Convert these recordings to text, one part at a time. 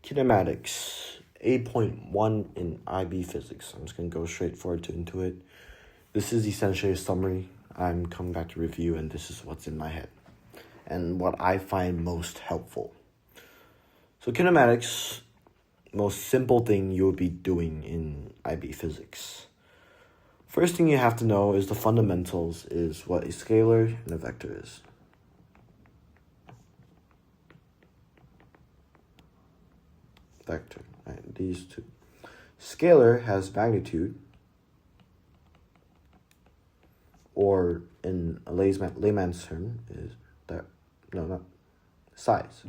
Kinematics, A.1 in IB physics. I'm just going to go straight forward into it. This is essentially a summary. I'm coming back to review, and this is what's in my head and what I find most helpful. So kinematics, most simple thing you'll be doing in IB physics. First thing you have to know is the fundamentals is what a scalar and a vector is. Vector, right? These two. Scalar has magnitude, or in a layman's term is that not size.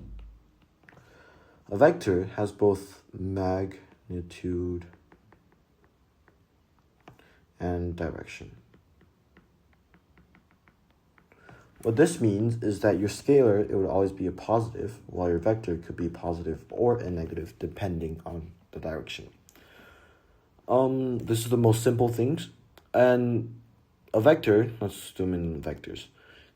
A vector has both magnitude and direction. What this means is that your scalar, it would always be a positive, while your vector could be positive or a negative depending on the direction. This is the most simple things. And a vector, let's zoom in vectors.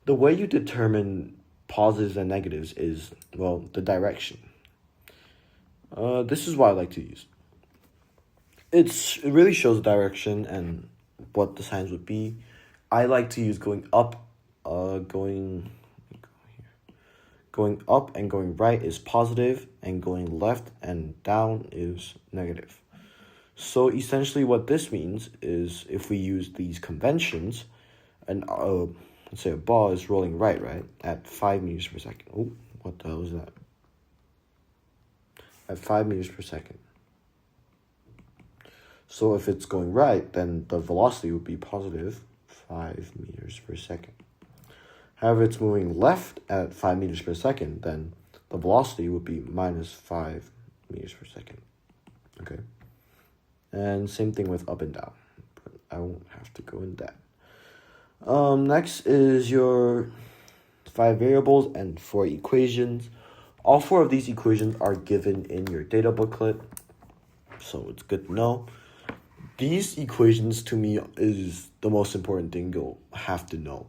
The way you determine positives and negatives is, well, the direction. This is what I like to use. It really shows the direction and what the signs would be. I like to use going up, going up and going right is positive, and going left and down is negative. So essentially what this means is if we use these conventions, and let's say a ball is rolling right, at 5 meters per second. Oh, what the hell is that? At 5 meters per second. So if it's going right, then the velocity would be positive 5 meters per second. However, it's moving left at 5 meters per second, then the velocity would be minus 5 meters per second. Okay. And same thing with up and down, but I won't have to go in that. Next is your 5 variables and 4 equations. All 4 of these equations are given in your data booklet, so it's good to know. These equations to me is the most important thing you'll have to know.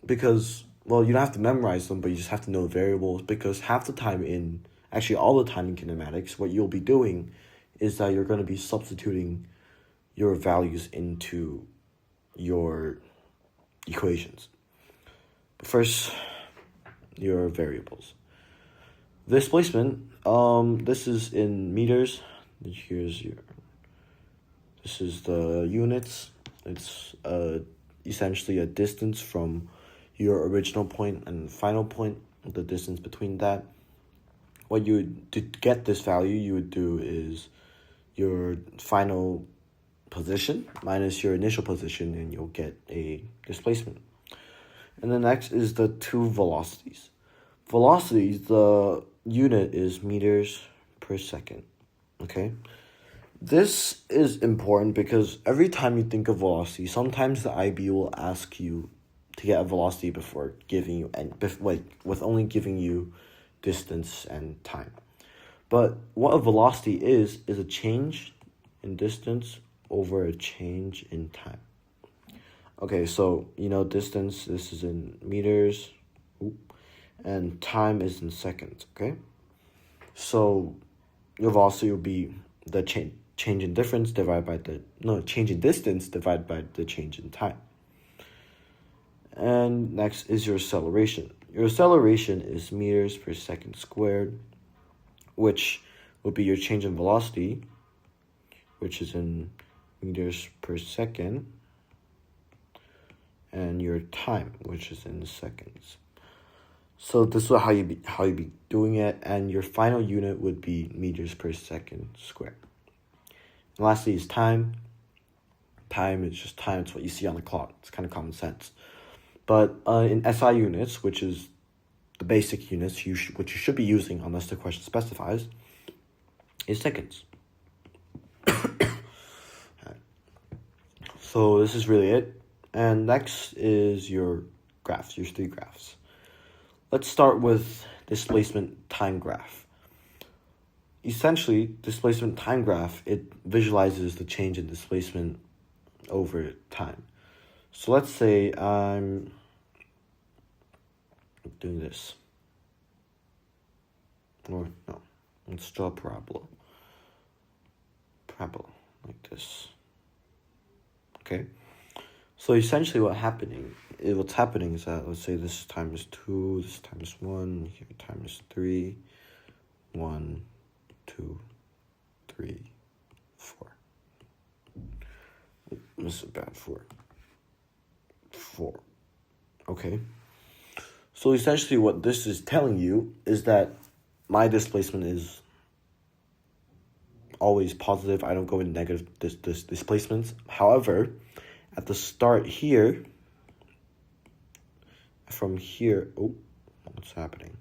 Because, well, you don't have to memorize them, but you just have to know the variables, because half the time actually all the time in kinematics, what you'll be doing is that you're going to be substituting your values into your equations. But first, your variables. Displacement, this is in meters. This is the units. It's essentially a distance from your original point and final point, the distance between that. What you would, to get this value, you would do is your final position minus your initial position, and you'll get a displacement. And the next is the 2 velocities. Velocities, the unit is meters per second. Okay? This is important because every time you think of velocity, sometimes the IB will ask you to get a velocity before giving you, with only giving you distance and time. But what a velocity is a change in distance over a change in time. Okay, so, distance, this is in meters, and time is in seconds, okay? So your velocity will be the change in difference divided by change in distance divided by the change in time. And next is your acceleration. Your acceleration is meters per second squared, which would be your change in velocity, which is in meters per second, and your time, which is in seconds. So this is how you be doing it, and your final unit would be meters per second squared. And lastly is time. Time is just time. It's what you see on the clock. It's kind of common sense. But in SI units, which is the basic units, which you should be using unless the question specifies, is seconds. So this is really it. And next is your graphs, your 3 graphs. Let's start with displacement time graph. Essentially, displacement time graph, it visualizes the change in displacement over time. So let's say I'm doing this. or no, let's draw a parabola. Parabola, like this. Okay. So essentially what's happening is that, let's say this time is 2, this time is 1, here time is 3, 1, 2, 3, 4. This is bad, 4. Okay. So essentially what this is telling you is that my displacement is always positive. I don't go in negative displacements. However, at the start here, from here, what's happening?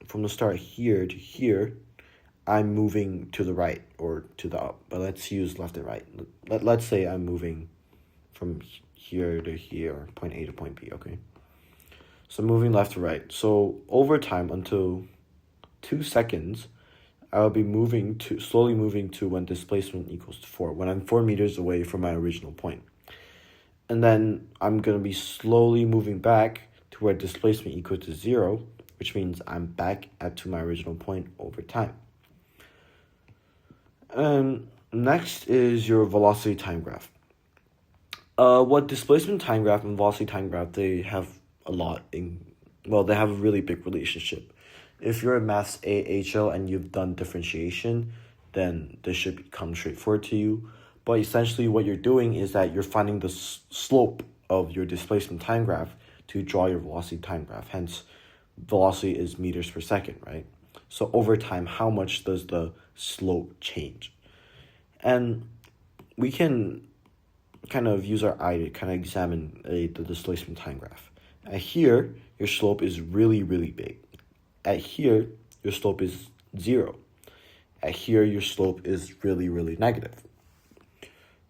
From the start here to here, I'm moving to the right or to the up, but let's use left and right. Let's say I'm moving from here to here, point A to point B, okay? So I'm moving left to right. So over time, until 2 seconds, I'll be slowly moving to when displacement equals to 4, when I'm 4 meters away from my original point. And then I'm going to be slowly moving back to where displacement equals to 0, which means I'm back to my original point over time. And next is your velocity time graph. What displacement time graph and velocity time graph, they have they have a really big relationship. If you're in Maths AHL and you've done differentiation, then this should come straightforward to you. But essentially what you're doing is that you're finding the slope of your displacement time graph to draw your velocity time graph. Hence, velocity is meters per second, right? So over time, how much does the slope change? And we can kind of use our eye to kind of examine the displacement time graph. At here, your slope is really, really big. At here, your slope is 0. At here, your slope is really, really negative.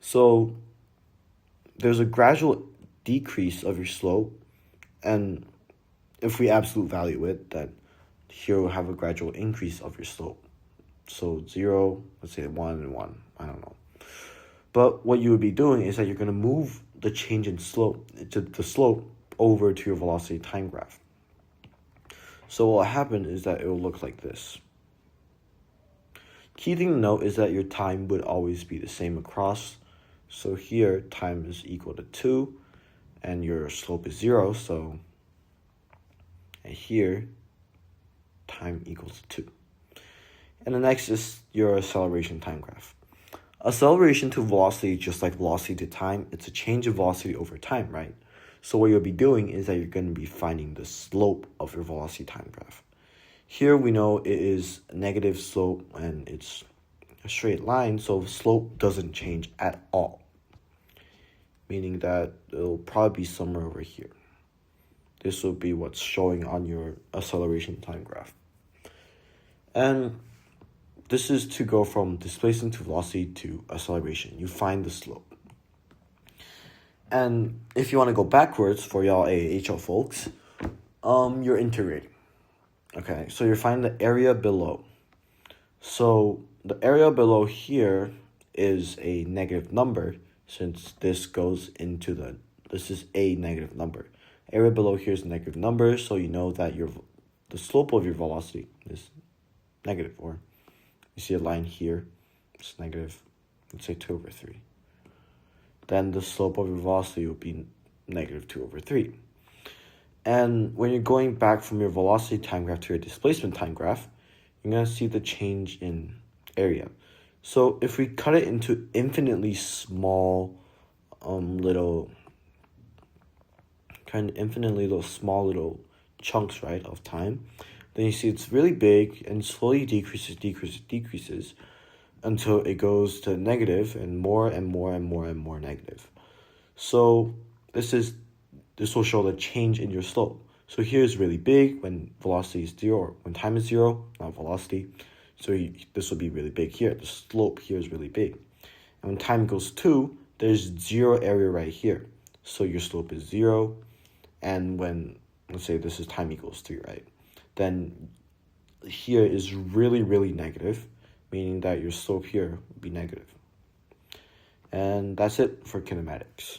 So there's a gradual decrease of your slope, and if we absolute value it, then here we'll have a gradual increase of your slope. So 0, let's say 1 and 1, I don't know. But what you would be doing is that you're going to move the change in slope, the slope, over to your velocity time graph. So what will happen is that it will look like this. Key thing to note is that your time would always be the same across. So here, time is equal to 2, and your slope is 0, so and here, time equals 2. And the next is your acceleration time graph. Acceleration to velocity, just like velocity to time, it's a change of velocity over time, right? So what you'll be doing is that you're going to be finding the slope of your velocity time graph. Here we know it is a negative slope and it's a straight line, so slope doesn't change at all. Meaning that it'll probably be somewhere over here. This will be what's showing on your acceleration time graph. And this is to go from displacement to velocity to acceleration. You find the slope. And if you want to go backwards for y'all AHL folks, you're integrating. Okay, so you're finding the area below. So the area below here is a negative number, since this goes into this is a negative number. Area below here is a negative number, so you know that the slope of your velocity is negative, or you see a line here, it's negative, let's say 2 over 3. Then the slope of your velocity will be negative 2 over 3. And when you're going back from your velocity time graph to your displacement time graph, you're going to see the change in area. So if we cut it into infinitely small little chunks, right, of time, then you see it's really big and slowly decreases until it goes to negative and more negative. So this will show the change in your slope. So here is really big when velocity is 0, or when time is 0, not velocity. So this will be really big here. The slope here is really big. And when time goes 2, there's 0 area right here. So your slope is 0. And when, let's say this is time equals 3, right? Then here is really, really negative, meaning that your slope here will be negative. And that's it for kinematics.